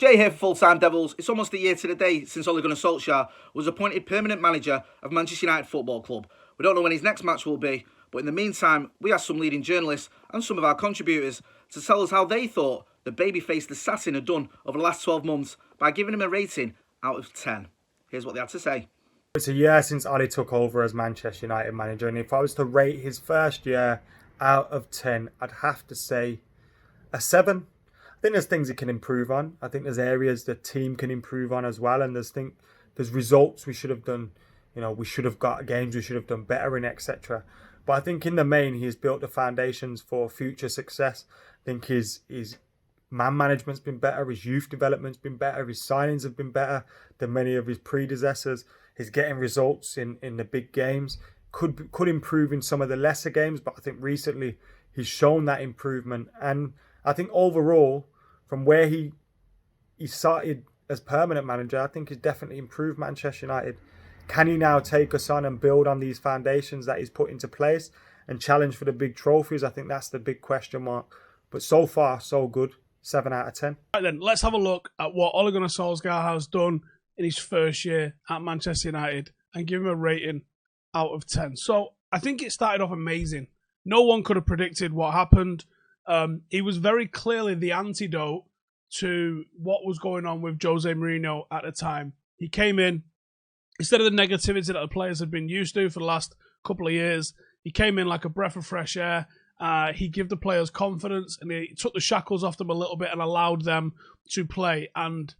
Jay here for Full Time Devils. It's almost a year to the day since Ole Gunnar Solskjaer was appointed permanent manager of Manchester United Football Club. We don't know when his next match will be, but in the meantime, we asked some leading journalists and some of our contributors to tell us how they thought the babyface assassin had done over the last 12 months by giving him a rating out of 10. Here's what they had to say. It's a year since Ole took over as Manchester United manager, and if I was to rate his first year out of 10, I'd have to say a 7. I think there's things he can improve on. I think there's areas the team can improve on as well, and there's results we should have done. We should have got games we should have done better in, etc. But I think in the main, he's built the foundations for future success. I think his man management's been better, his youth development's been better, his signings have been better than many of his predecessors. He's getting results in the big games. Could improve in some of the lesser games, but I think recently he's shown that improvement. And I think overall, from where he started as permanent manager, I think he's definitely improved Manchester United. Can he now take us on and build on these foundations that he's put into place and challenge for the big trophies? I think that's the big question mark. But so far, so good. 7 out of 10. Right then, let's have a look at what Ole Gunnar Solskjaer has done in his first year at Manchester United and give him a rating out of 10. So I think it started off amazing. No one could have predicted what happened. He was very clearly the antidote to what was going on with Jose Mourinho at the time. He came in, instead of the negativity that the players had been used to for the last couple of years, he came in like a breath of fresh air. He gave the players confidence and he took the shackles off them a little bit and allowed them to play. And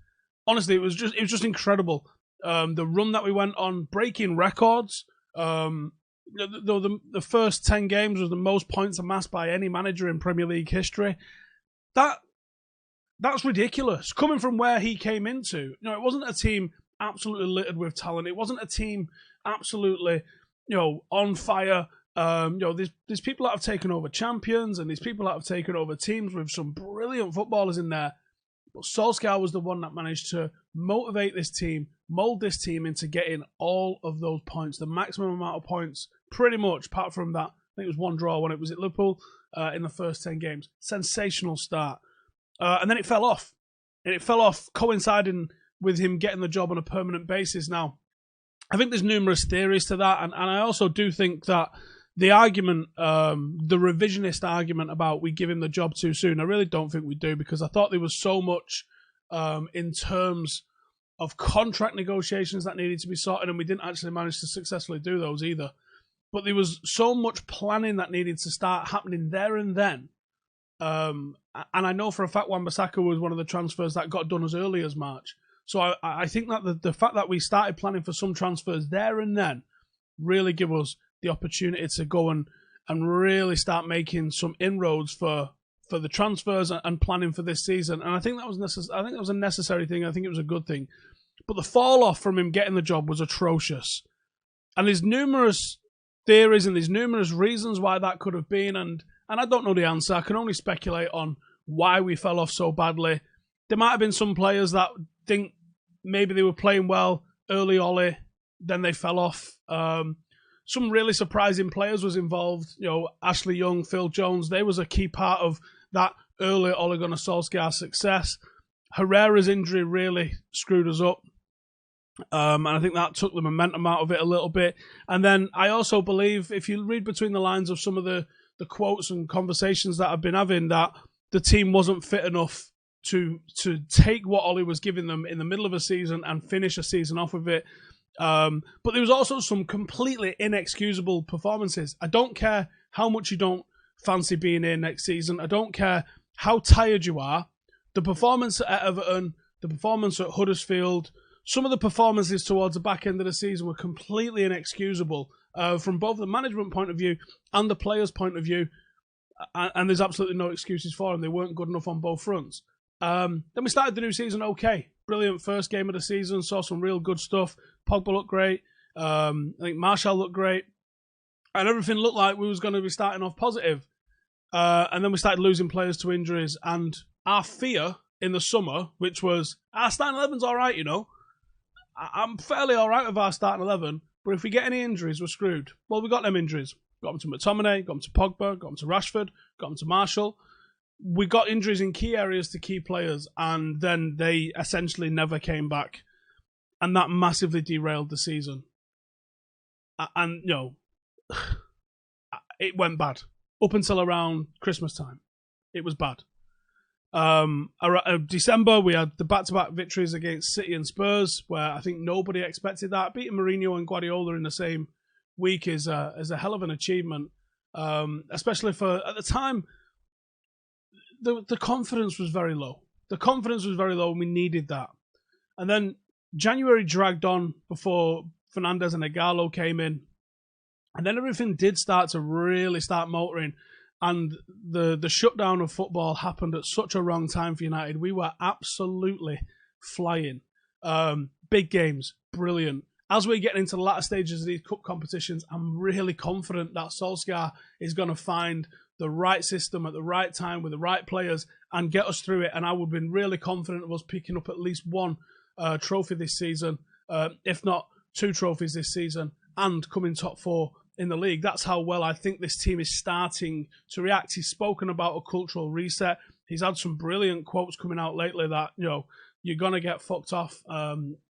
honestly, it was just incredible. The run that we went on, breaking records. The first 10 games was the most points amassed by any manager in Premier League history. That's ridiculous. Coming from where he came into, it wasn't a team absolutely littered with talent. It wasn't a team absolutely, on fire. There's people that have taken over champions and there's people that have taken over teams with some brilliant footballers in there. But Solskjaer was the one that managed to motivate this team, mould this team into getting all of those points, the maximum amount of points, pretty much, apart from that. I think it was one draw when it was at Liverpool in the first 10 games. Sensational start. And then it fell off. And it fell off coinciding with him getting the job on a permanent basis. Now, I think there's numerous theories to that. And I also do think that the argument, the revisionist argument about we give him the job too soon, I really don't think we do, because I thought there was so much in terms of contract negotiations that needed to be sorted, and we didn't actually manage to successfully do those either. But there was so much planning that needed to start happening there and then. And I know for a fact Wan-Bissaka was one of the transfers that got done as early as March. So I think that the fact that we started planning for some transfers there and then really give us the opportunity to go and really start making some inroads for the transfers and planning for this season. And I think that was a necessary thing. I think it was a good thing. But the fall off from him getting the job was atrocious. And there's numerous theories and there's numerous reasons why that could have been. And I don't know the answer. I can only speculate on why we fell off so badly. There might have been some players that think maybe they were playing well early Ole, then they fell off. Some really surprising players was involved. Ashley Young, Phil Jones, they was a key part of that early Ole Gunnar Solskjaer success. Herrera's injury really screwed us up. And I think that took the momentum out of it a little bit. And then I also believe, if you read between the lines of some of the quotes and conversations that I've been having, that the team wasn't fit enough to take what Ole was giving them in the middle of a season and finish a season off with it. But there was also some completely inexcusable performances. I don't care how much you don't fancy being here next season. I don't care how tired you are. The performance at Everton, the performance at Huddersfield, some of the performances towards the back end of the season were completely inexcusable from both the management point of view and the players' point of view. And there's absolutely no excuses for them. They weren't good enough on both fronts. Then we started the new season okay. Brilliant first game of the season. Saw some real good stuff. Pogba looked great. I think Martial looked great. And everything looked like we was going to be starting off positive. And then we started losing players to injuries. And our fear in the summer, which was, our starting 11's all right, I'm fairly all right with our starting 11. But if we get any injuries, we're screwed. Well, we got them injuries. Got them to McTominay, got them to Pogba, got them to Rashford, got them to Martial. we got injuries in key areas to key players, and then they essentially never came back, and that massively derailed the season. And it went bad up until around Christmas time. It was bad. December, we had the back-to-back victories against City and Spurs, where I think nobody expected that. Beating Mourinho and Guardiola in the same week is a hell of an achievement, especially for, at the time, the confidence was very low. The confidence was very low, and we needed that. And then January dragged on before Fernandes and Ighalo came in, and then everything did start to really start motoring. And the shutdown of football happened at such a wrong time for United. We were absolutely flying. Big games, brilliant. As we're getting into the latter stages of these cup competitions, I'm really confident that Solskjaer is going to find the right system at the right time with the right players and get us through it. And I would have been really confident of us picking up at least one trophy this season, if not 2 trophies this season, and coming top 4 in the league. That's how well I think this team is starting to react. He's spoken about a cultural reset. He's had some brilliant quotes coming out lately that, you're going to get fucked off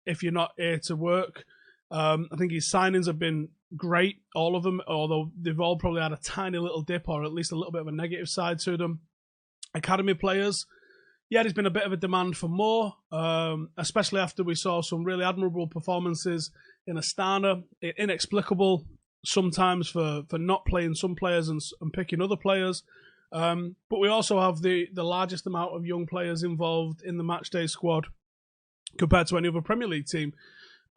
if you're not here to work. I think his signings have been great, all of them, although they've all probably had a tiny little dip or at least a little bit of a negative side to them. Academy players, yeah, there's been a bit of a demand for more, especially after we saw some really admirable performances in Astana. Inexplicable sometimes for not playing some players and picking other players. But we also have the largest amount of young players involved in the matchday squad compared to any other Premier League team.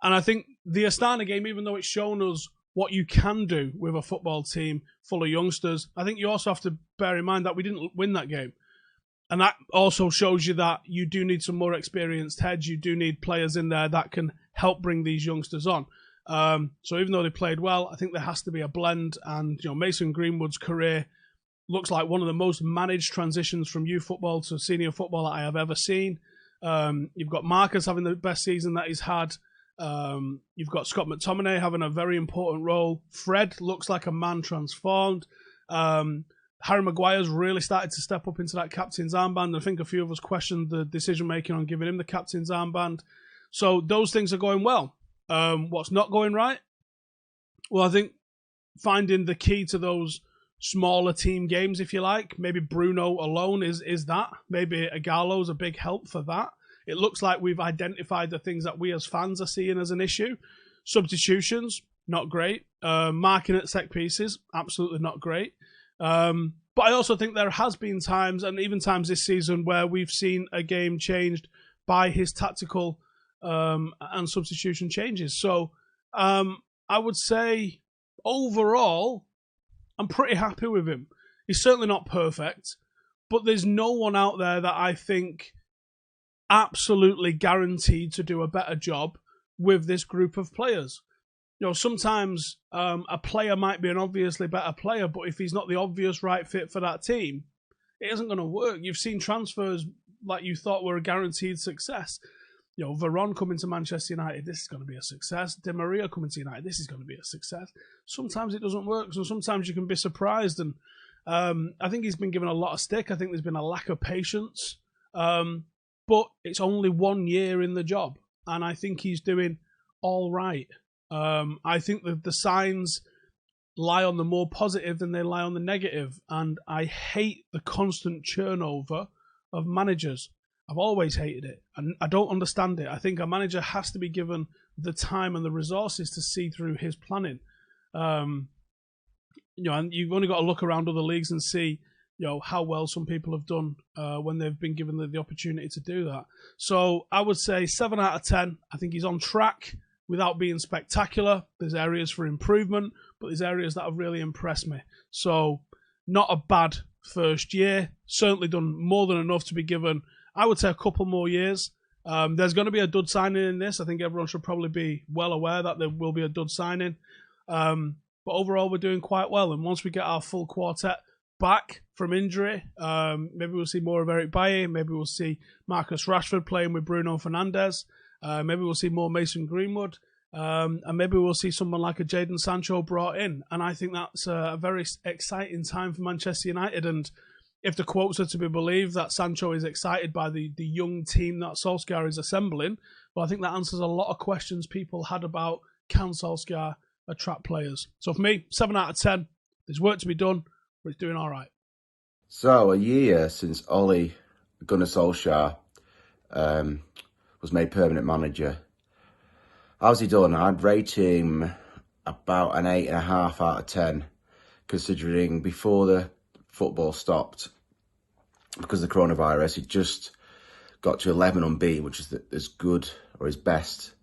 And I think the Astana game, even though it's shown us what you can do with a football team full of youngsters, I think you also have to bear in mind that we didn't win that game. And that also shows you that you do need some more experienced heads. You do need players in there that can help bring these youngsters on. So even though they played well, I think there has to be a blend. And Mason Greenwood's career looks like one of the most managed transitions from youth football to senior football that I have ever seen. You've got Marcus having the best season that he's had. You've got Scott McTominay having a very important role. Fred looks like a man transformed. Harry Maguire's really started to step up into that captain's armband. I think a few of us questioned the decision-making on giving him the captain's armband. So those things are going well. What's not going right? Well, I think finding the key to those smaller team games, if you like. Maybe Bruno alone is that. Maybe Ighalo's a big help for that. It looks like we've identified the things that we as fans are seeing as an issue. Substitutions, not great. Marking at set pieces, absolutely not great. But I also think there has been times, and even times this season, where we've seen a game changed by his tactical and substitution changes. So I would say overall, I'm pretty happy with him. He's certainly not perfect, but there's no one out there that I think absolutely guaranteed to do a better job with this group of players. Sometimes a player might be an obviously better player, but if he's not the obvious right fit for that team, it isn't going to work. You've seen transfers like you thought were a guaranteed success. Varane coming to Manchester United, this is going to be a success. Di Maria coming to United, this is going to be a success. Sometimes it doesn't work, so sometimes you can be surprised. And I think he's been given a lot of stick. I think there's been a lack of patience. But it's only 1 year in the job, and I think he's doing all right. I think that the signs lie on the more positive than they lie on the negative, and I hate the constant churn over of managers. I've always hated it, and I don't understand it. I think a manager has to be given the time and the resources to see through his planning. And you've only got to look around other leagues and see how well some people have done when they've been given the opportunity to do that. So I would say 7 out of 10. I think he's on track without being spectacular. There's areas for improvement, but there's areas that have really impressed me. So not a bad first year. Certainly done more than enough to be given, I would say, a couple more years. There's going to be a dud signing in this. I think everyone should probably be well aware that there will be a dud signing. But overall, we're doing quite well. And once we get our full quartet back from injury, maybe we'll see more of Eric Bailly. Maybe we'll see Marcus Rashford playing with Bruno Fernandes. Maybe we'll see more Mason Greenwood. And maybe we'll see someone like a Jadon Sancho brought in. And I think that's a very exciting time for Manchester United. And if the quotes are to be believed, that Sancho is excited by the young team that Solskjaer is assembling. But I think that answers a lot of questions people had about, can Solskjaer attract players? So for me, 7 out of 10. There's work to be done, but it's doing all right. So, a year since Ole Gunnar Solskjaer was made permanent manager. How's he done? I'd rate him about an 8.5 out of 10, considering before the football stopped, because of the coronavirus, he just got to 11 unbeaten, which is as good or as best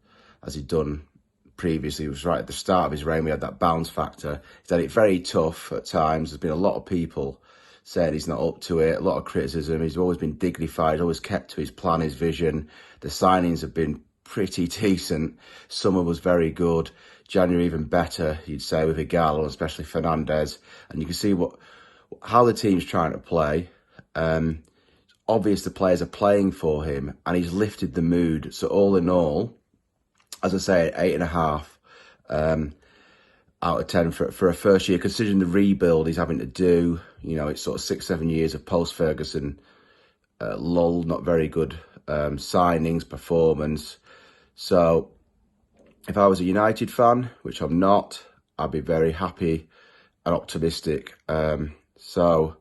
as he'd done previously. It was right at the start of his reign. We had that bounce factor. He's had it very tough at times. There's been a lot of people saying he's not up to it, a lot of criticism. He's always been dignified, always kept to his plan, his vision. The signings have been pretty decent. Summer was very good. January even better, you'd say, with McKola, especially Fernandes. And you can see how the team's trying to play. Obvious the players are playing for him, and he's lifted the mood. So all in all, as I say, 8.5 out of 10 for a first year, considering the rebuild he's having to do. You know, it's sort of 6-7 years of post-Ferguson lull, not very good signings, performance. So if I was a United fan, which I'm not, I'd be very happy and optimistic. So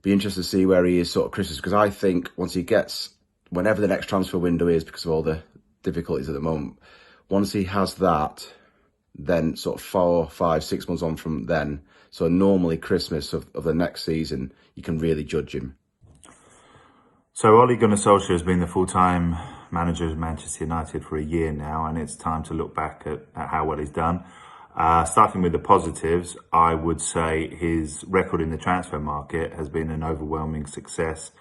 be interested to see where he is sort of Christmas, because I think once he gets, whenever the next transfer window is, because of all the difficulties at the moment, once he has that, then sort of 4, 5, 6 months on from then, so normally Christmas of the next season, you can really judge him. So Ole Gunnar Solskjaer has been the full-time manager of Manchester United for a year now, and it's time to look back at how well he's done. Starting with the positives, I would say his record in the transfer market has been an overwhelming success.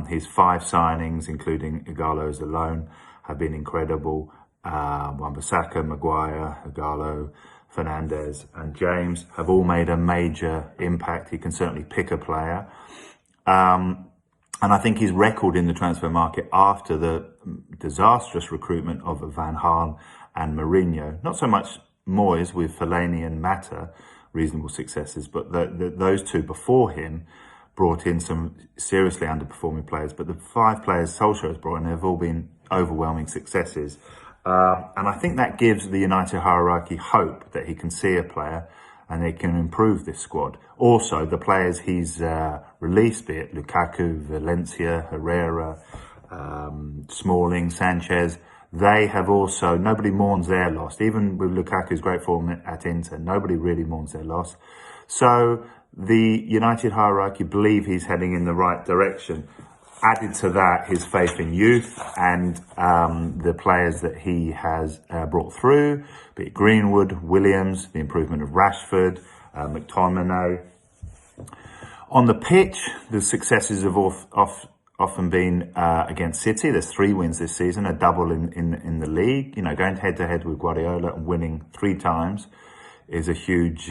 His 5 signings, including Ighalo's alone, have been incredible. Wan-Bissaka, Maguire, Ighalo, Fernandes and James have all made a major impact. He can certainly pick a player. And I think his record in the transfer market after the disastrous recruitment of Van Gaal and Mourinho, not so much Moyes with Fellaini and Mata, reasonable successes, but those two before him brought in some seriously underperforming players. But the 5 players Solskjaer has brought in have all been overwhelming successes. And I think that gives the United hierarchy hope that he can see a player and they can improve this squad. Also, the players he's released, be it Lukaku, Valencia, Herrera, Smalling, Sanchez, they have also, nobody mourns their loss. Even with Lukaku's great form at Inter, nobody really mourns their loss. So the United hierarchy believe he's heading in the right direction. Added to that, his faith in youth and the players that he has brought through, be it Greenwood, Williams, the improvement of Rashford, McTominay. On the pitch, the successes have often been against City. There's 3 wins this season, a double in the league. You know, going head-to-head with Guardiola and winning 3 times is a huge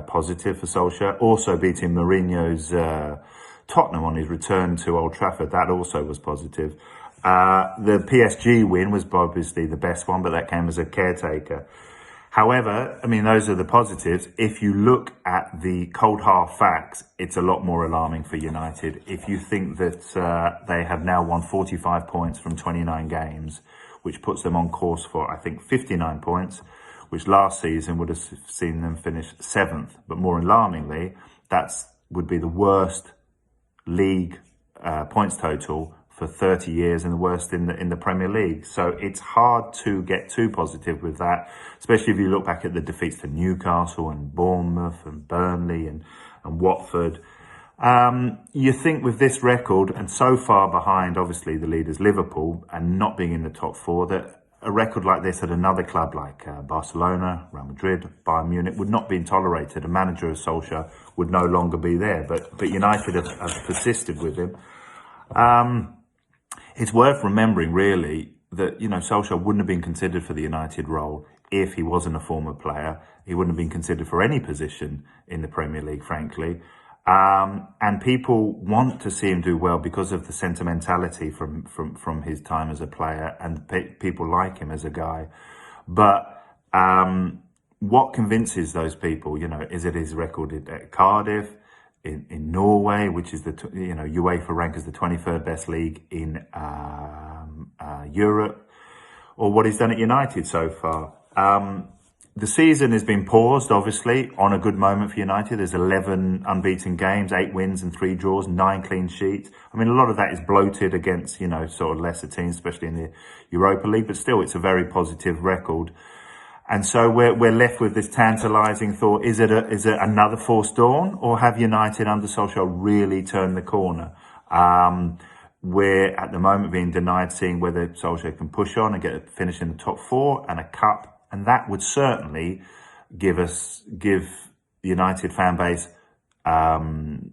positive for Solskjaer. Also beating Mourinho's Tottenham on his return to Old Trafford, that also was positive. The PSG win was obviously the best one, but that came as a caretaker. However, I mean, those are the positives. If you look at the cold hard facts, it's a lot more alarming for United. If you think that they have now won 45 points from 29 games, which puts them on course for, I think, 59 points, which last season would have seen them finish 7th. But more alarmingly, that would be the worst league points total for 30 years and the worst in the Premier League. So it's hard to get too positive with that, especially if you look back at the defeats to Newcastle and Bournemouth and Burnley and Watford. You think with this record and so far behind, obviously, the leaders Liverpool and not being in the top 4, that a record like this at another club like Barcelona, Real Madrid, Bayern Munich would not be tolerated. A manager of Solskjaer would no longer be there. But United have persisted with him. It's worth remembering, really, that, you know, Solskjaer wouldn't have been considered for the United role if he wasn't a former player. He wouldn't have been considered for any position in the Premier League, frankly. And people want to see him do well because of the sentimentality from his time as a player, and people like him as a guy. But what convinces those people, you know, is it his record at Cardiff? in Norway, which is the UEFA rank as the 23rd best league in Europe, or what he's done at United so far. The season has been paused, obviously, on a good moment for United. There's 11 unbeaten games, 8 wins and 3 draws, 9 clean sheets. I mean, a lot of that is bloated against, sort of lesser teams, especially in the Europa League, but still it's a very positive record. And so we're left with this tantalising thought, is it another forced dawn, or have United under Solskjaer really turned the corner? We're at the moment being denied seeing whether Solskjaer can push on and get a finish in the top 4 and a cup. And that would certainly give the United fan base hope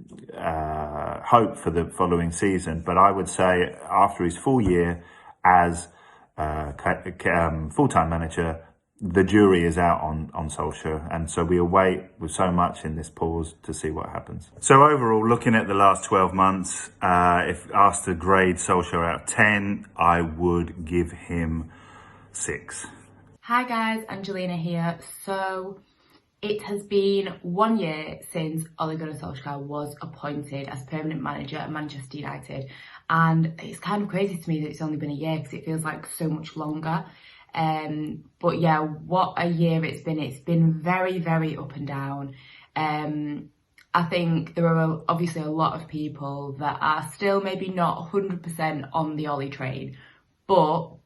for the following season. But I would say after his full year as full-time manager, the jury is out on Solskjaer. And so we await with so much in this pause to see what happens. So overall, looking at the last 12 months, if asked to grade Solskjaer out of 10, I would give him 6. Hi guys, Angelina here. So it has been 1 year since Ole Gunnar Solskjaer was appointed as permanent manager at Manchester United, and it's kind of crazy to me that it's only been a year because it feels like so much longer. But yeah, what a year it's been. It's been very, very up and down. I think there are obviously a lot of people that are still maybe not 100% on the Ole train, but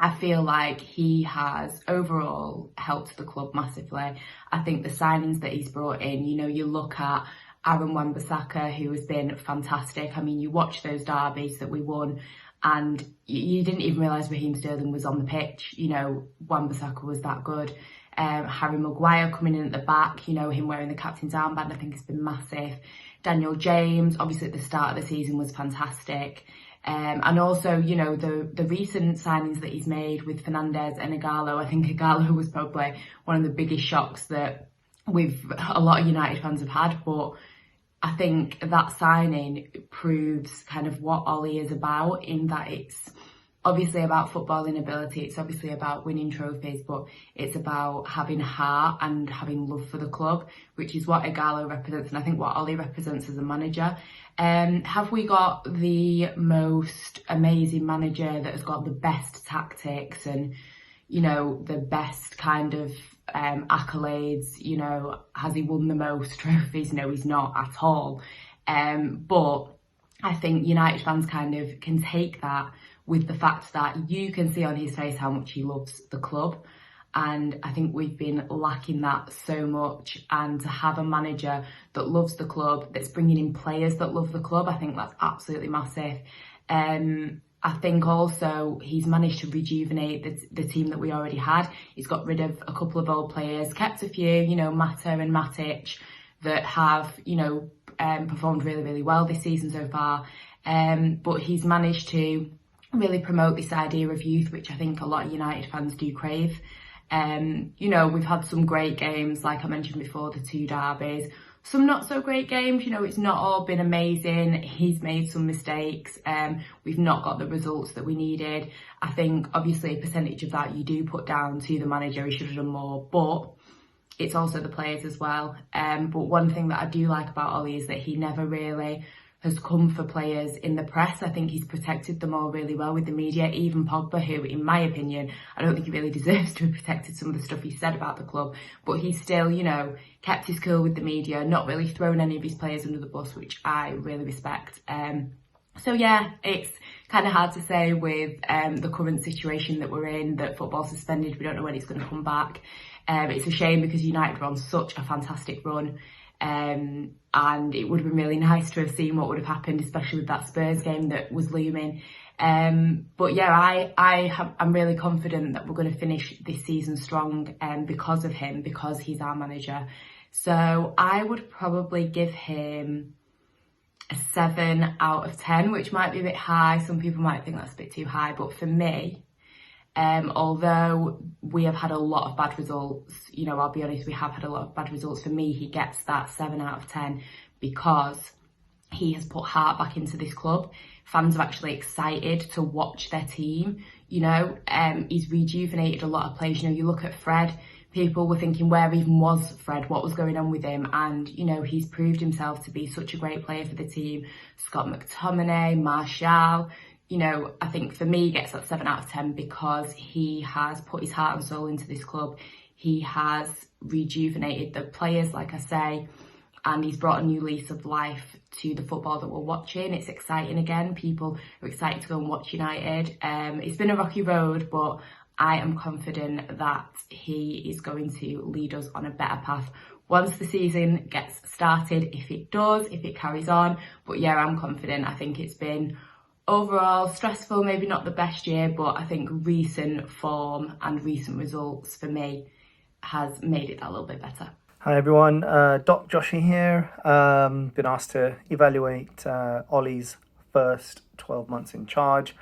I feel like he has overall helped the club massively. I think the signings that he's brought in, you look at Aaron Wan-Bissaka, who has been fantastic. I mean, you watch those derbies that we won and you didn't even realise Raheem Sterling was on the pitch. Wan-Bissaka was that good. Harry Maguire coming in at the back, him wearing the captain's armband, I think has been massive. Daniel James, obviously at the start of the season, was fantastic. And also, the recent signings that he's made with Fernandes and Igalo, I think Igalo was probably one of the biggest shocks that a lot of United fans have had. But I think that signing proves kind of what Ole is about, in that it's obviously about footballing ability, it's obviously about winning trophies, but it's about having heart and having love for the club, which is what Igalo represents, and I think what Ole represents as a manager. Have we got the most amazing manager that has got the best tactics and, the best kind of accolades? Has he won the most trophies? No, he's not at all. But I think United fans kind of can take that with the fact that you can see on his face how much he loves the club. And I think we've been lacking that so much. And to have a manager that loves the club, that's bringing in players that love the club, I think that's absolutely massive. I think also he's managed to rejuvenate the team that we already had. He's got rid of a couple of old players, kept a few, Mata and Matic, that have, performed really, really well this season so far. But he's managed to really promote this idea of youth, which I think a lot of United fans do crave. We've had some great games, like I mentioned before, the 2 derbies. Some not so great games, it's not all been amazing. He's made some mistakes. We've not got the results that we needed. I think obviously a percentage of that you do put down to the manager. He should have done more, but it's also the players as well. But one thing that I do like about Ole is that he never really has come for players in the press. I think he's protected them all really well with the media, even Pogba, who, in my opinion, I don't think he really deserves to have protected some of the stuff he said about the club, but he's still, kept his cool with the media, not really thrown any of his players under the bus, which I really respect. So yeah, it's kind of hard to say with the current situation that we're in, that football's suspended, we don't know when it's going to come back. It's a shame because United were on such a fantastic run. And it would have been really nice to have seen what would have happened, especially with that Spurs game that was looming. But yeah, I'm really confident that we're going to finish this season strong because of him, because he's our manager. So I would probably give him a 7 out of 10, which might be a bit high. Some people might think that's a bit too high, but for me, although we have had a lot of bad results, I'll be honest, we have had a lot of bad results. For me, he gets that 7 out of 10 because he has put heart back into this club. Fans are actually excited to watch their team. He's rejuvenated a lot of players. You look at Fred people were thinking, where even was Fred? What was going on with him? And, you know, he's proved himself to be such a great player for the team. Scott McTominay, Martial, you know, I think for me, he gets that 7 out of 10 because he has put his heart and soul into this club. He has rejuvenated the players, like I say, and he's brought a new lease of life to the football that we're watching. It's exciting again. People are excited to go and watch United. It's been a rocky road, but I am confident that he is going to lead us on a better path once the season gets started, if it does, if it carries on. But yeah, I'm confident. I think it's been overall stressful, maybe not the best year, but I think recent form and recent results for me has made it a little bit better. Hi everyone, Doc Joshi here. Been asked to evaluate Ollie's first 12 months in charge.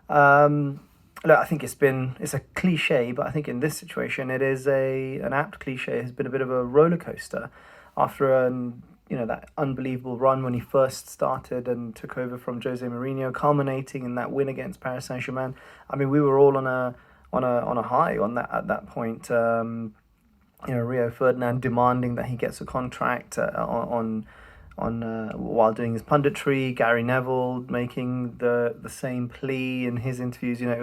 Look, I think it's a cliche, but I think in this situation it is an apt cliche. It's been a bit of a roller coaster after that unbelievable run when he first started and took over from Jose Mourinho, culminating in that win against Paris Saint-Germain. I mean, we were all on a high on that at that point. Rio Ferdinand demanding that he gets a contract while doing his punditry. Gary Neville making the same plea in his interviews. You know, it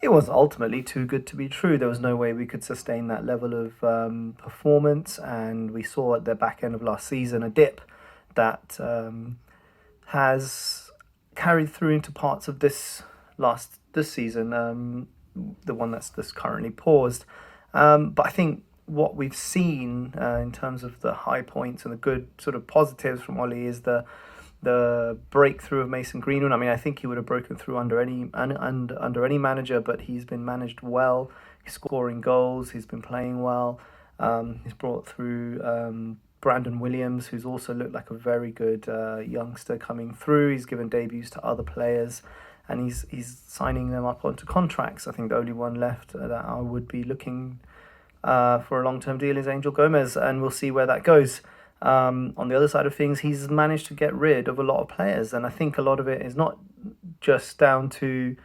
was ultimately too good to be true. There was no way we could sustain that level of performance, and we saw at the back end of last season a dip that has carried through into parts of this season, the one that's currently paused. But I think what we've seen in terms of the high points and the good sort of positives from Ollie is the breakthrough of Mason Greenwood. I mean, I think he would have broken through under any manager, but he's been managed well. He's scoring goals. He's been playing well. He's brought through Brandon Williams, who's also looked like a very good youngster coming through. He's given debuts to other players, and he's signing them up onto contracts. I think the only one left that I would be looking for a long-term deal is Angel Gomez, and we'll see where that goes. On the other side of things, he's managed to get rid of a lot of players, and I think a lot of it is not just down to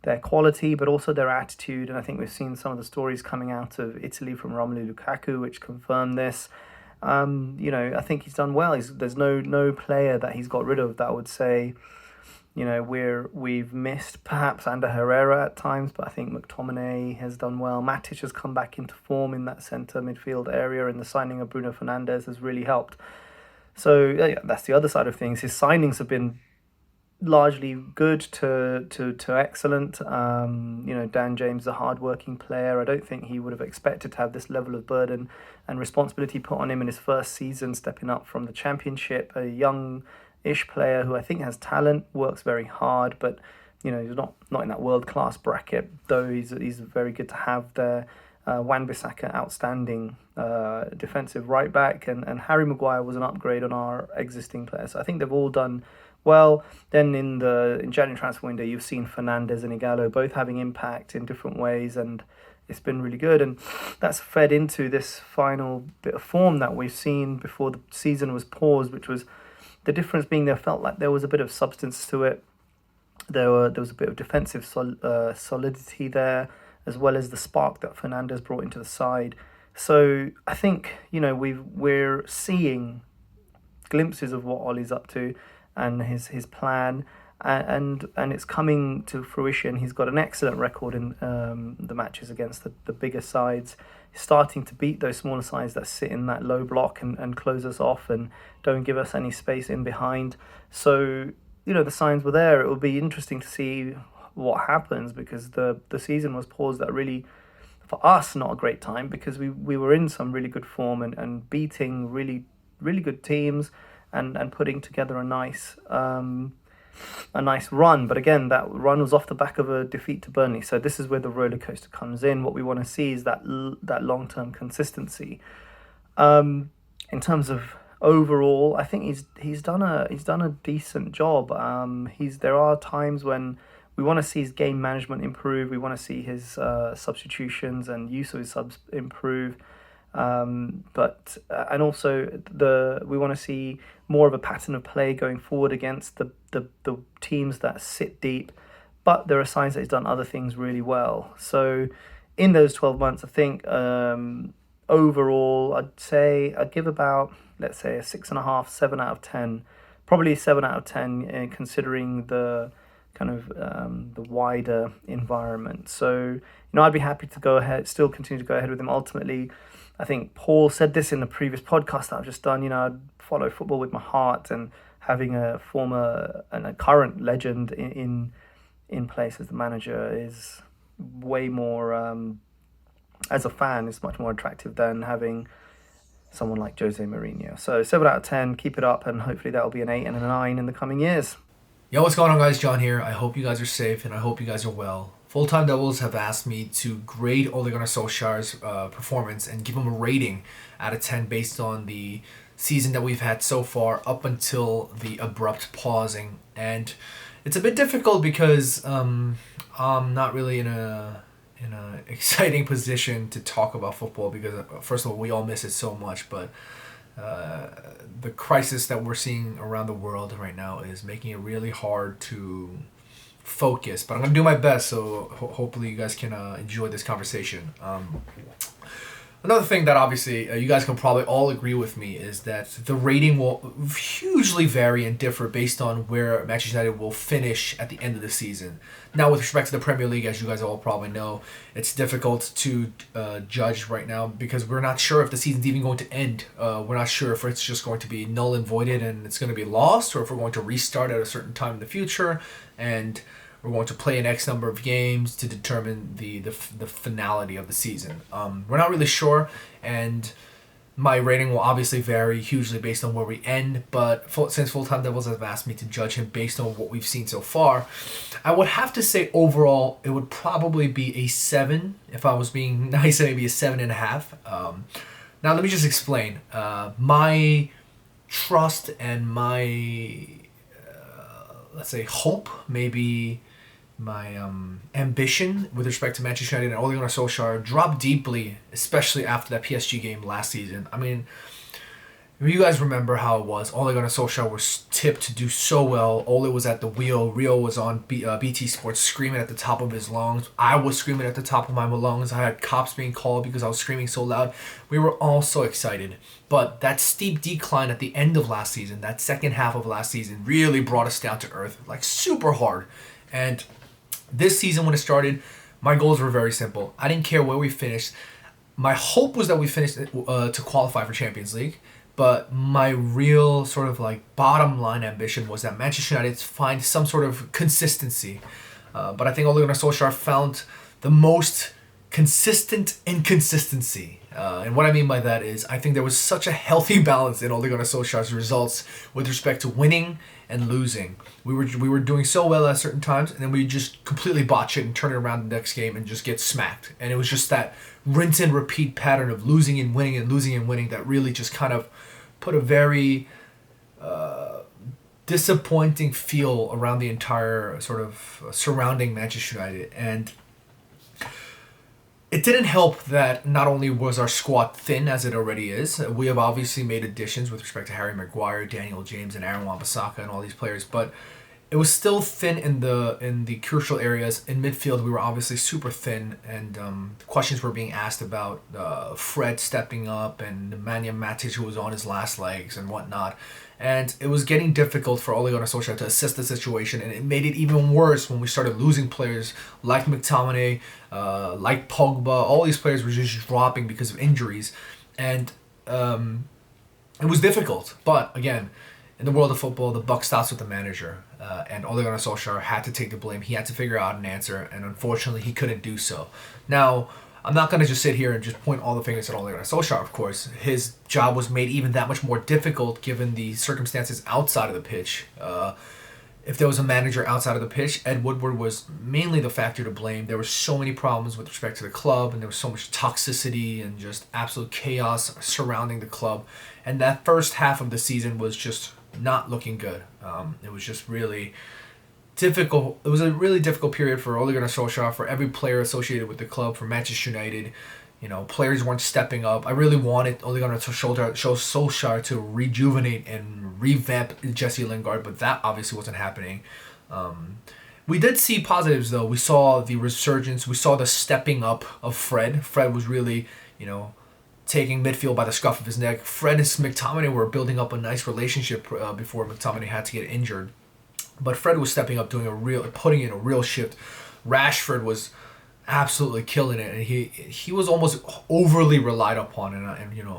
their quality, but also their attitude. And I think we've seen some of the stories coming out of Italy from Romelu Lukaku, which confirm this. I think he's done well. There's no player that he's got rid of that I would say, we've missed. Perhaps Ander Herrera at times, but I think McTominay has done well. Matic has come back into form in that centre midfield area, and the signing of Bruno Fernandes has really helped. So yeah, that's the other side of things. His signings have been largely good to excellent. Dan James is a hard-working player. I don't think he would have expected to have this level of burden and responsibility put on him in his first season, stepping up from the Championship. A young-ish player who I think has talent, works very hard, but he's not in that world-class bracket, though he's very good to have there. Wan-Bissaka, outstanding defensive right-back, and Harry Maguire was an upgrade on our existing players. So I think they've all done well. Then in January transfer window, you've seen Fernandes and Igalo both having impact in different ways, and it's been really good. And that's fed into this final bit of form that we've seen before the season was paused, which was the difference being there felt like there was a bit of substance to it. There was a bit of defensive solidity there, as well as the spark that Fernandes brought into the side. So I think we're seeing glimpses of what Ollie's up to and his plan, and it's coming to fruition. He's got an excellent record in the matches against the bigger sides. He's starting to beat those smaller sides that sit in that low block and close us off and don't give us any space in behind. So the signs were there. It will be interesting to see what happens, because the season was paused at really, for us, not a great time, because we were in some really good form and beating really, really good teams and putting together a nice run. But again, that run was off the back of a defeat to Burnley. So this is where the roller coaster comes in. What we want to see is that long-term consistency. In terms of overall, I think he's done a decent job. There are times when we want to see his game management improve. We want to see his substitutions and use of his subs improve. But also we want to see more of a pattern of play going forward against the teams that sit deep. But there are signs that he's done other things really well. So in those 12 months, I think overall, I'd give about, let's say, a 6.5, 7 out of 10. Probably 7 out of 10, considering the kind of the wider environment. So, I'd be happy to still continue to go ahead with him. Ultimately, I think Paul said this in the previous podcast that I've just done, I'd follow football with my heart, and having a former and a current legend in place as the manager is way more, as a fan, it's much more attractive than having someone like Jose Mourinho. So 7 out of 10, keep it up, and hopefully that'll be an 8 and a 9 in the coming years. Yo, what's going on, guys? John here. I hope you guys are safe, and I hope you guys are well. Full-Time Devils have asked me to grade Ole Gunnar Solskjaer's performance and give him a rating out of 10 based on the season that we've had so far up until the abrupt pausing. And it's a bit difficult because I'm not really in a exciting position to talk about football because, first of all, we all miss it so much, but the crisis that we're seeing around the world right now is making it really hard to focus. But I'm going to do my best, so hopefully you guys can enjoy this conversation. Another thing that obviously you guys can probably all agree with me is that the rating will hugely vary and differ based on where Manchester United will finish at the end of the season. Now, with respect to the Premier League, as you guys all probably know, it's difficult to judge right now because we're not sure if the season's even going to end. We're not sure if it's just going to be null and voided and it's going to be lost, or if we're going to restart at a certain time in the future and we're going to play an X number of games to determine the finality of the season. We're not really sure, and my rating will obviously vary hugely based on where we end, but since Full-Time Devils have asked me to judge him based on what we've seen so far, I would have to say overall it would probably be a 7. If I was being nice, maybe a 7.5. Now let me just explain. My trust and my, let's say, hope, maybe my ambition with respect to Manchester United and Ole Gunnar Solskjaer dropped deeply, especially after that PSG game last season. I mean, if you guys remember how it was, Ole Gunnar Solskjaer was tipped to do so well. Ole was at the wheel. Rio was on BT Sports screaming at the top of his lungs. I was screaming at the top of my lungs. I had cops being called because I was screaming so loud. We were all so excited. But that steep decline at the end of last season, that second half of last season, really brought us down to earth, like super hard. And this season, when it started, my goals were very simple. I didn't care where we finished. My hope was that we finished to qualify for Champions League, but my real sort of like bottom line ambition was that Manchester United find some sort of consistency. But I think Ole Gunnar Solskjaer found the most consistent inconsistency. And what I mean by that is I think there was such a healthy balance in Ole Gunnar Solskjaer's results with respect to winning and losing. We were doing so well at certain times, and then we just completely botch it and turn it around the next game and just get smacked. And it was just that rinse and repeat pattern of losing and winning and losing and winning that really just kind of put a very disappointing feel around the entire sort of surrounding Manchester United. And it didn't help that not only was our squad thin as it already is, we have obviously made additions with respect to Harry Maguire, Daniel James, and Aaron Wan-Bissaka and all these players, but it was still thin in the crucial areas. In midfield, we were obviously super thin, and questions were being asked about Fred stepping up and Nemanja Matic, who was on his last legs and whatnot. And it was getting difficult for Ole Gunnar Solskjaer to assess the situation, and it made it even worse when we started losing players like McTominay, like Pogba. All these players were just dropping because of injuries, and it was difficult. But again, in the world of football, the buck stops with the manager, and Ole Gunnar Solskjaer had to take the blame. He had to figure out an answer, and unfortunately, he couldn't do so. Now, I'm not going to just sit here and just point all the fingers at Ole Gunnar Solskjaer, of course. His job was made even that much more difficult given the circumstances outside of the pitch. If there was a manager outside of the pitch, Ed Woodward was mainly the factor to blame. There were so many problems with respect to the club, and there was so much toxicity and just absolute chaos surrounding the club. And that first half of the season was just not looking good. It was just really difficult. It was a really difficult period for Ole Gunnar Solskjaer, for every player associated with the club, for Manchester United. You know, players weren't stepping up. I really wanted Ole Gunnar Solskjaer to rejuvenate and revamp Jesse Lingard, but that obviously wasn't happening. We did see positives, though. We saw the resurgence. We saw the stepping up of Fred. Fred was really, taking midfield by the scruff of his neck. Fred and McTominay were building up a nice relationship before McTominay had to get injured. But Fred was stepping up, putting in a real shift. Rashford was absolutely killing it, and he was almost overly relied upon. And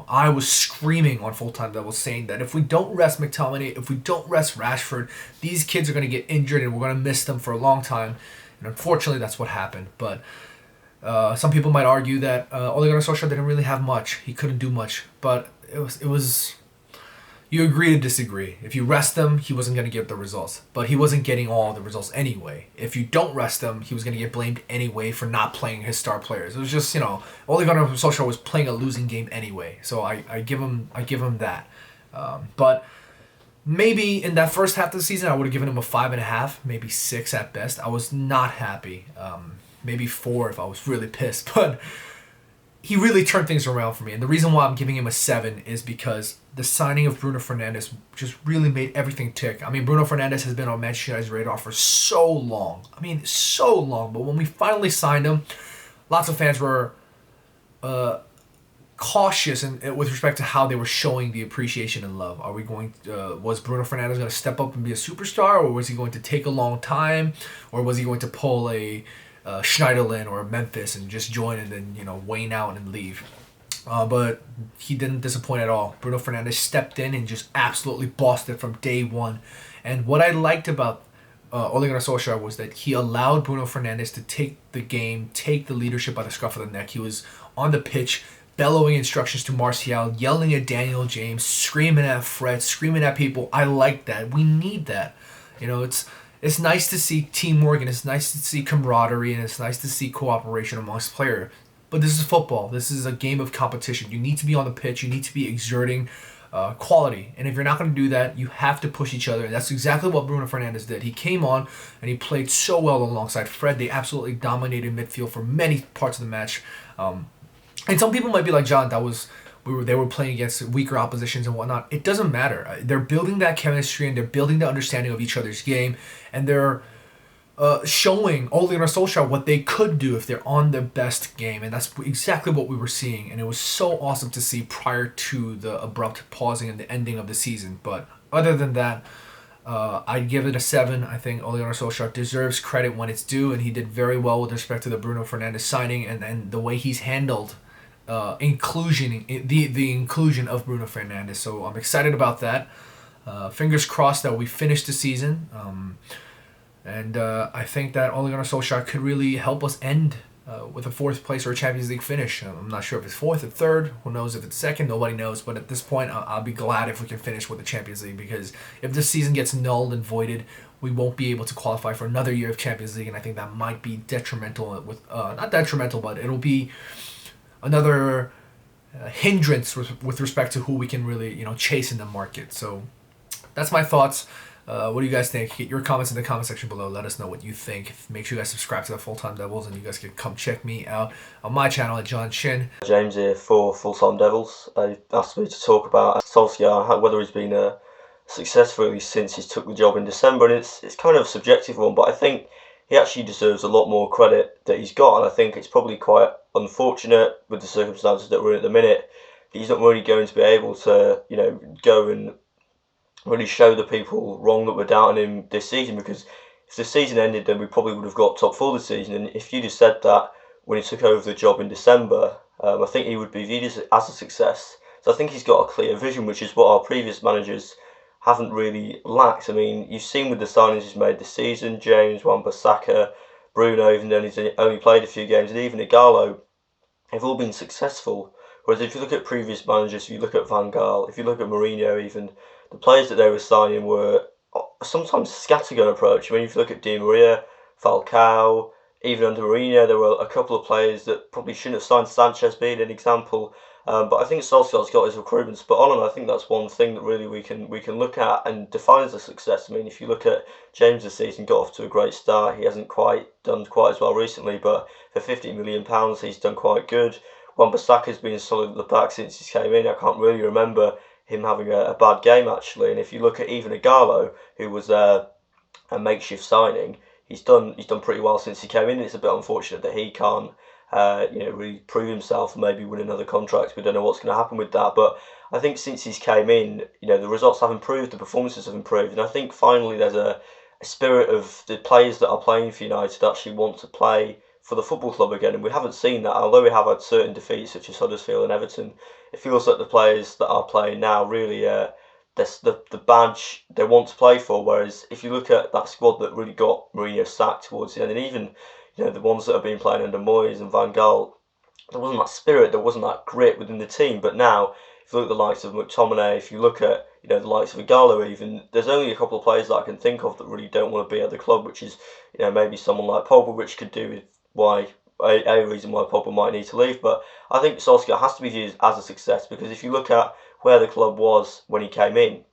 I was screaming on Full Time Devils saying that if we don't rest McTominay, if we don't rest Rashford, these kids are going to get injured, and we're going to miss them for a long time. And unfortunately, that's what happened. But some people might argue that Ole Gunnar Solskjaer didn't really have much. He couldn't do much, but it was. You agree to disagree. If you rest him, he wasn't going to get the results. But he wasn't getting all the results anyway. If you don't rest him, he was going to get blamed anyway for not playing his star players. It was just, Ole Gunnar Solskjaer was playing a losing game anyway. So I give him that. But maybe in that first half of the season, I would have given him a 5.5, maybe 6 at best. I was not happy. Maybe 4 if I was really pissed. But he really turned things around for me. And the reason why I'm giving him a 7 is because the signing of Bruno Fernandes just really made everything tick. I mean, Bruno Fernandes has been on Manchester United's radar for so long. So long. But when we finally signed him, lots of fans were cautious with respect to how they were showing the appreciation and love. Was Bruno Fernandes going to step up and be a superstar, or was he going to take a long time, or was he going to pull a Schneiderlin or Memphis and just join and then wane out and leave? But he didn't disappoint at all. Bruno Fernandes stepped in and just absolutely bossed it from day one. And what I liked about Ole Gunnar Solskjaer was that he allowed Bruno Fernandes to take the game, take the leadership by the scruff of the neck. He was on the pitch, bellowing instructions to Martial, yelling at Daniel James, screaming at Fred, screaming at people. I like that. We need that. It's nice to see teamwork, and it's nice to see camaraderie, and it's nice to see cooperation amongst players. But this is football. This is a game of competition. You need to be on the pitch. You need to be exerting quality. And if you're not going to do that, you have to push each other. And that's exactly what Bruno Fernandes did. He came on and he played so well alongside Fred. They absolutely dominated midfield for many parts of the match. And some people might be like, John, they were playing against weaker oppositions and whatnot. It doesn't matter. They're building that chemistry, and they're building the understanding of each other's game, and they're showing Ole Gunnar Solskjaer what they could do if they're on their best game, and that's exactly what we were seeing, and it was so awesome to see prior to the abrupt pausing and the ending of the season. But other than that, I'd give it a 7. I think Ole Gunnar Solskjaer deserves credit when it's due, and he did very well with respect to the Bruno Fernandes signing and the way he's handled the inclusion of Bruno Fernandes. So I'm excited about that. Fingers crossed that we finish the season. And I think that Ole Gunnar Solskjaer could really help us end with a 4th place or a Champions League finish. I'm not sure if it's 4th or 3rd. Who knows if it's 2nd? Nobody knows. But at this point, I'll be glad if we can finish with the Champions League, because if this season gets nulled and voided, we won't be able to qualify for another year of Champions League, and I think that might be detrimental. Not detrimental, but it'll be another hindrance with respect to who we can really chase in the market. So that's my thoughts. What do you guys think? Get your comments in the comment section below. Let us know what you think. Make sure you guys subscribe to the Full Time Devils, and you guys can come check me out on my channel at John Shin. James here for Full Time Devils. They asked me to talk about Solskjaer, whether he's been successful since he took the job in December, and it's kind of a subjective one, but I think he actually deserves a lot more credit that he's got, and I think it's probably quite unfortunate with the circumstances that we're in at the minute. He's not really going to be able to, go and really show the people wrong that were doubting him this season, because if the season ended, then we probably would have got top 4 this season. And if you'd have said that when he took over the job in December, I think he would be viewed as a success. So I think he's got a clear vision, which is what our previous managers haven't really lacked. I mean, you've seen with the signings he's made this season, James, Wan-Bissaka, Bruno, even though he's only played a few games, and even Igalo, have all been successful. Whereas if you look at previous managers, if you look at Van Gaal, if you look at Mourinho even, the players that they were signing were sometimes scattergun approach. I mean, if you look at Di Maria, Falcao, even under Mourinho, there were a couple of players that probably shouldn't have signed, Sanchez being an example. But I think Solskjaer's got his recruitment spot on, and I think that's one thing that really we can look at and defines a success. I mean, if you look at James this season, got off to a great start. He hasn't done quite as well recently, but for £50 million, he's done quite good. Wan-Bissaka's been solid at the back since he came in. I can't really remember him having a bad game, actually. And if you look at even Igalo, who was a makeshift signing, he's done pretty well since he came in. It's a bit unfortunate that he can't really prove himself and maybe win another contract. We don't know what's going to happen with that, but I think since he's came in, the results have improved, the performances have improved, and I think finally there's a spirit of the players that are playing for United actually want to play for the football club again, and we haven't seen that. Although we have had certain defeats such as Huddersfield and Everton, it feels like the players that are playing now really that's the badge they want to play for. Whereas if you look at that squad that really got Mourinho sacked towards the end, and even the ones that have been playing under Moyes and Van Gaal, there wasn't that spirit, there wasn't that grit within the team. But now, if you look at the likes of McTominay, if you look at the likes of Igalo, even, there's only a couple of players that I can think of that really don't want to be at the club, which is maybe someone like Pogba, which could do with a reason why Pogba might need to leave. But I think Solskjaer has to be viewed as a success, because if you look at where the club was when he came in,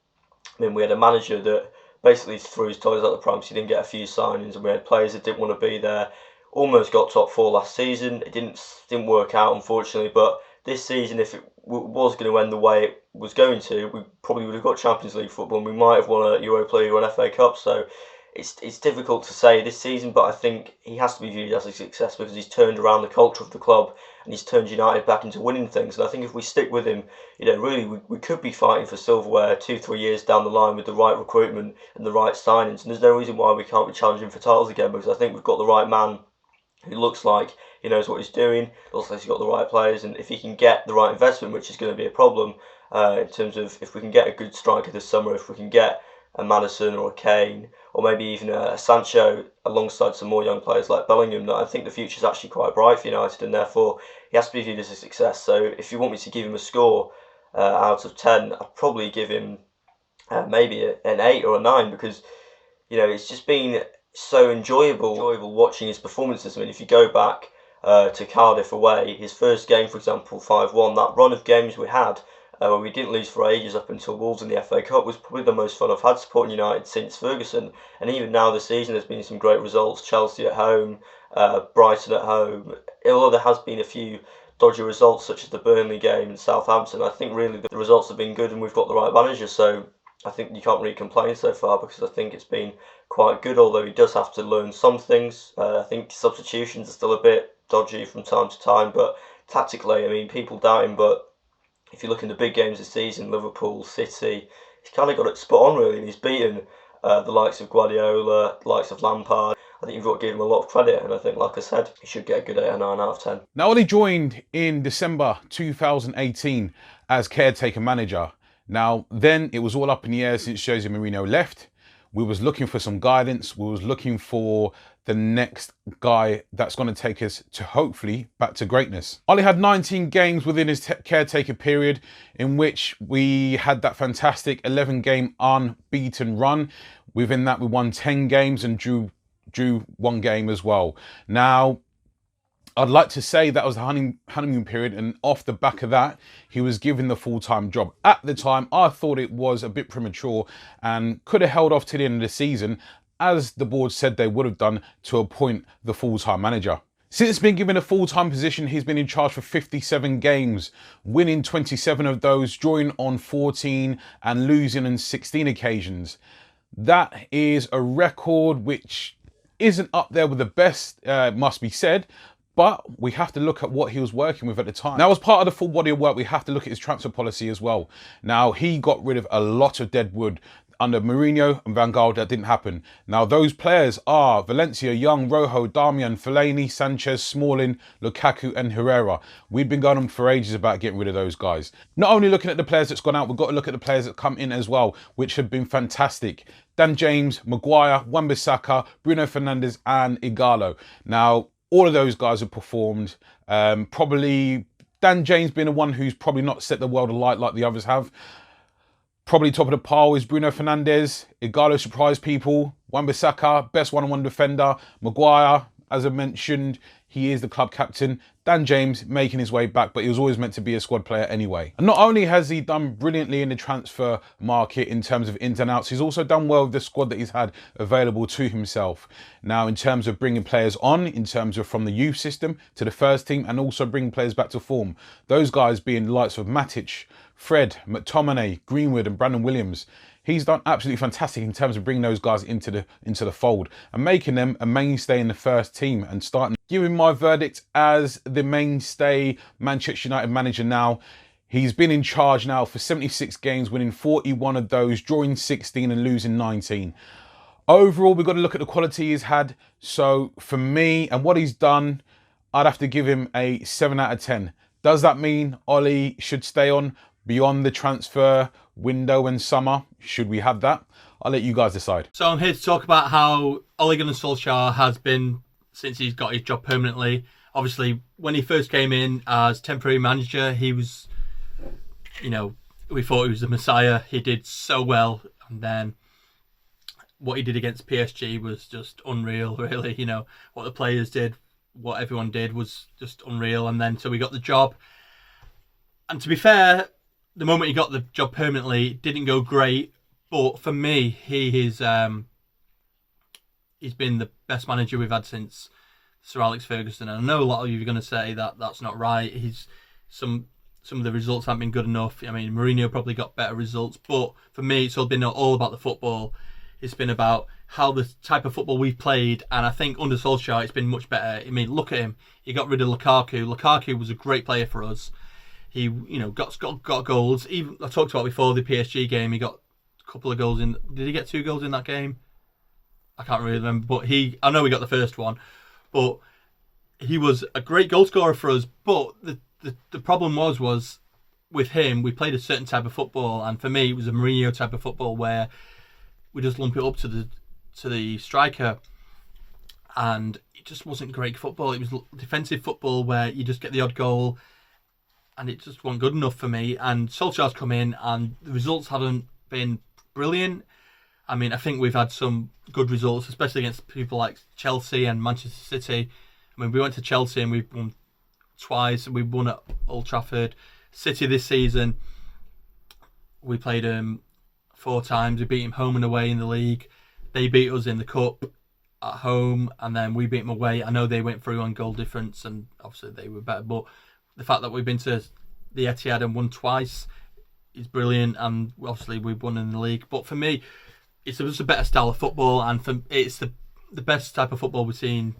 I mean, we had a manager that basically threw his toys out the pram, so he didn't get a few signings, and we had players that didn't want to be there. Almost got top 4 last season. It didn't work out, unfortunately, but this season, if it was going to end the way it was going to, we probably would have got Champions League football, and we might have won a Europa League or an FA Cup. So it's difficult to say this season, but I think he has to be viewed as a success because he's turned around the culture of the club and he's turned United back into winning things. And I think if we stick with him, really we could be fighting for silverware 2-3 years down the line with the right recruitment and the right signings. And there's no reason why we can't be challenging for titles again, because I think we've got the right man who looks like he knows what he's doing, looks like he's got the right players, and if he can get the right investment, which is going to be a problem in terms of if we can get a good striker this summer, if we can get a Maddison or a Kane, or maybe even a Sancho alongside some more young players like Bellingham, that I think the future is actually quite bright for United, and therefore he has to be viewed as a success. So if you want me to give him a score out of 10, I'd probably give him maybe an 8 or a 9, because it's just been so enjoyable watching his performances. I mean, if you go back to Cardiff away, his first game, for example, 5-1, that run of games we had where we didn't lose for ages up until Wolves in the FA Cup was probably the most fun I've had supporting United since Ferguson. And even now this season there's been some great results. Chelsea at home, Brighton at home. Although there has been a few dodgy results such as the Burnley game and Southampton, I think really the results have been good and we've got the right manager. So I think you can't really complain so far, because I think it's been quite good, although he does have to learn some things. I think substitutions are still a bit dodgy from time to time, but tactically, I mean, people doubt him, but if you look in the big games this season, Liverpool, City, he's kind of got it spot on really, and he's beaten the likes of Guardiola, the likes of Lampard. I think you've got to give him a lot of credit, and I think, like I said, he should get a good 8 or 9 out of 10. Now, Ole joined in December 2018 as caretaker manager. Now, then it was all up in the air since Jose Mourinho left. We was looking for some guidance. We was looking for the next guy that's going to take us to hopefully back to greatness. Ole had 19 games within his caretaker period, in which we had that fantastic 11-game unbeaten run. Within that, we won 10 games and drew 1 game as well. Now, I'd like to say that was the honeymoon period, and off the back of that, he was given the full-time job. At the time, I thought it was a bit premature and could have held off to the end of the season, as the board said they would have done, to appoint the full-time manager. Since being given a full-time position, he's been in charge for 57 games, winning 27 of those, drawing on 14 and losing on 16 occasions. That is a record which isn't up there with the best, must be said, but we have to look at what he was working with at the time. Now, as part of the full body of work, we have to look at his transfer policy as well. Now, he got rid of a lot of dead wood. Under Mourinho and Van Gaal, that didn't happen. Now, those players are Valencia, Young, Rojo, Darmian, Fellaini, Sanchez, Smalling, Lukaku and Herrera. We've been going on for ages about getting rid of those guys. Not only looking at the players that's gone out, we've got to look at the players that come in as well, which have been fantastic. Dan James, Maguire, Wan-Bissaka, Bruno Fernandes and Igalo. Now, all of those guys have performed. Probably Dan James being the one who's probably not set the world alight like the others have. Probably top of the pile is Bruno Fernandes. Igalo surprised people. Wan-Bissaka, best one-on-one defender. Maguire, as I mentioned, he is the club captain. Dan James making his way back, but he was always meant to be a squad player anyway. And not only has he done brilliantly in the transfer market in terms of ins and outs, he's also done well with the squad that he's had available to himself. Now, in terms of bringing players on, in terms of from the youth system to the first team, and also bringing players back to form. Those guys being the likes of Matic, Fred, McTominay, Greenwood and Brandon Williams. he's done absolutely fantastic in terms of bringing those guys into the fold and making them a mainstay in the first team and starting. Giving my verdict as the mainstay Manchester United manager now. He's been in charge now for 76 games, winning 41 of those, drawing 16 and losing 19. Overall, we've got to look at the quality he's had. So for me and what he's done, I'd have to give him a 7 out of 10. Does that mean Ole should stay on beyond the transfer window and summer? Should we have that? I'll let you guys decide. So I'm here to talk about how Ole Gunnar Solskjaer has been since he's got his job permanently. Obviously, when he first came in as temporary manager, he was, we thought he was the Messiah. He did so well. And then what he did against PSG was just unreal, really. What the players did, what everyone did was just unreal. And then so we got the job. And to be fair, the moment he got the job permanently, it didn't go great. But for me, he's been the best manager we've had since Sir Alex Ferguson. And I know a lot of you are going to say that that's not right. Some of the results haven't been good enough. I mean, Mourinho probably got better results. But for me, it's all been all about the football. It's been about how the type of football we've played. And I think under Solskjaer, it's been much better. I mean, look at him. He got rid of Lukaku. Lukaku was a great player for us. He, got goals. Even I talked about before the PSG game. He got a couple of goals in. Did he get 2 goals in that game? I can't really remember. But I know he got the first one. But he was a great goal scorer for us. But the problem was with him, we played a certain type of football, and for me, it was a Mourinho type of football where we just lump it up to the striker, and it just wasn't great football. It was defensive football where you just get the odd goal. And it just wasn't good enough for me. And Solskjaer's come in and the results haven't been brilliant. I mean, I think we've had some good results, especially against people like Chelsea and Manchester City. I mean, we went to Chelsea and we've won twice. And we won at Old Trafford. City this season, we played them 4 times. We beat them home and away in the league. They beat us in the cup at home, and then we beat them away. I know they went through on goal difference, and obviously they were better, but the fact that we've been to the Etihad and won twice is brilliant, and obviously we've won in the league. But for me, it's just a better style of football, and it's the best type of football we've seen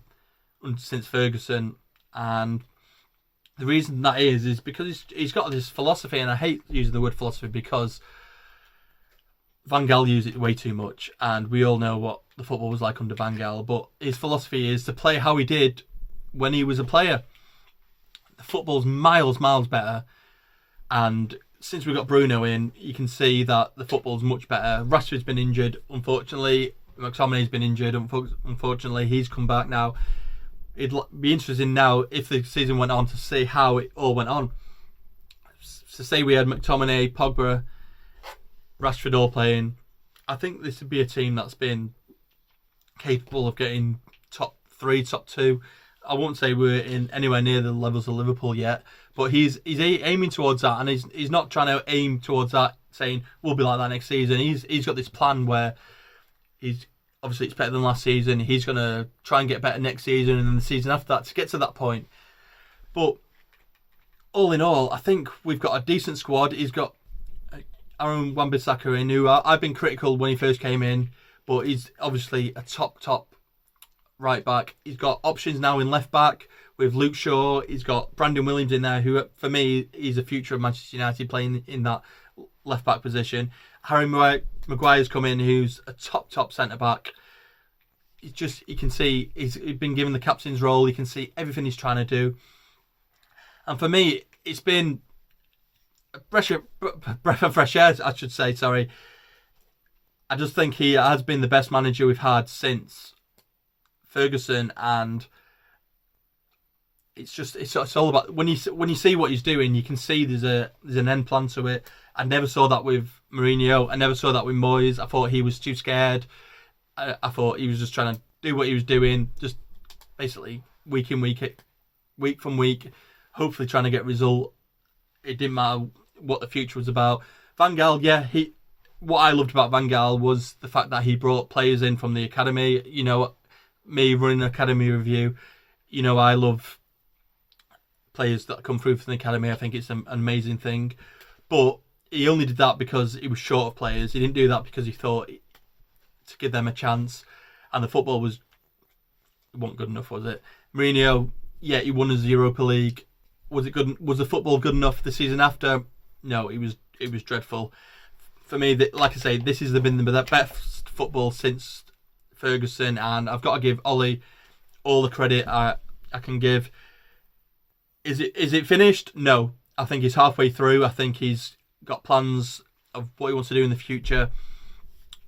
since Ferguson. And the reason that is because he's got this philosophy, and I hate using the word philosophy because Van Gaal used it way too much, and we all know what the football was like under Van Gaal. But his philosophy is to play how he did when he was a player. The football's miles better, and since we got Bruno in, you can see that the football's much better. Rashford's been injured, unfortunately. McTominay's been injured, unfortunately. He's come back now. It'd be interesting now if the season went on to see how it all went on. So say we had McTominay, Pogba, Rashford all playing. I think this would be a team that's been capable of getting top 3, top 2. I won't say we're in anywhere near the levels of Liverpool yet, but he's aiming towards that, and he's not trying to aim towards that, saying we'll be like that next season. He's got this plan where he's obviously it's better than last season. He's going to try and get better next season, and then the season after that to get to that point. But all in all, I think we've got a decent squad. He's got Aaron Wan-Bissaka in, who I've been critical when he first came in, but he's obviously a top right back. He's got options now in left back with Luke Shaw. He's got Brandon Williams in there, who for me is the future of Manchester United, playing in that left back position. Harry Maguire's come in, who's a top centre back. You can see he's been given the captain's role. You can see everything he's trying to do. And for me, it's been a breath of fresh air, I should say. Sorry. I just think he has been the best manager we've had since Ferguson, and it's all about when you see what he's doing, you can see there's an end plan to it. I never saw that with Mourinho. I never saw that with Moyes. I thought he was too scared. I thought he was just trying to do what he was doing, just basically week from week, hopefully trying to get a result. It didn't matter what the future was about. Van Gaal, what I loved about Van Gaal was the fact that he brought players in from the academy. You know, me running an academy review, I love players that come through from the academy. I think it's an amazing thing. But he only did that because he was short of players. He didn't do that because he thought to give them a chance, and the football wasn't good enough, was it? Mourinho, yeah, he won us the Europa League. Was it good? Was the football good enough the season after? No, it was dreadful. For me, like I say, this has been the best football since Ferguson, and I've got to give Ole all the credit I can give. Is it finished? No, I think he's halfway through. I think he's got plans of what he wants to do in the future.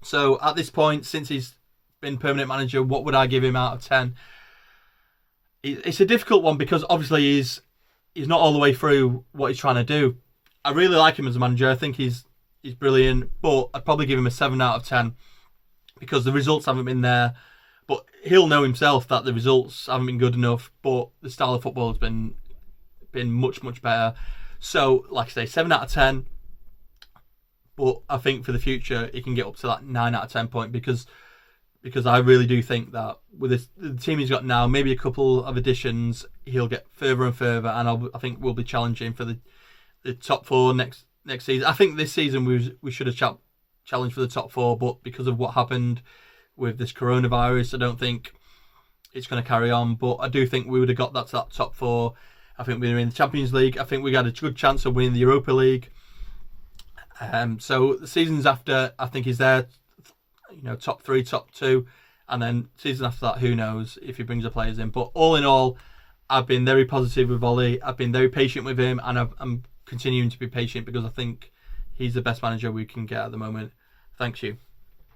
So at this point, since he's been permanent manager, what would I give him out of 10? It's a difficult one because obviously he's not all the way through what he's trying to do. I really like him as a manager. I think he's brilliant, but I'd probably give him a 7 out of 10 because the results haven't been there. But he'll know himself that the results haven't been good enough, but the style of football has been much, much better. So, like I say, 7 out of 10. But I think for the future, he can get up to that 9 out of 10 point because I really do think that with the team he's got now, maybe a couple of additions, he'll get further and further, and I think we'll be challenging for the top 4 next season. I think this season we should have challenged for the top 4, but because of what happened with this coronavirus, I don't think it's going to carry on. But I do think we would have got that to that top 4. I think we were in the Champions League. I think we had a good chance of winning the Europa League. So the seasons after, I think he's there, top 3, top 2, and then season after that, who knows if he brings the players in. But all in all, I've been very positive with Ole. I've been very patient with him, and I'm continuing to be patient because I think he's the best manager we can get at the moment. Thanks you.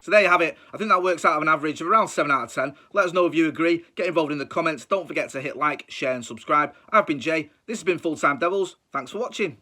So there you have it. I think that works out of an average of around 7 out of 10. Let us know if you agree. Get involved in the comments. Don't forget to hit like, share and subscribe. I've been Jay. This has been Full Time Devils. Thanks for watching.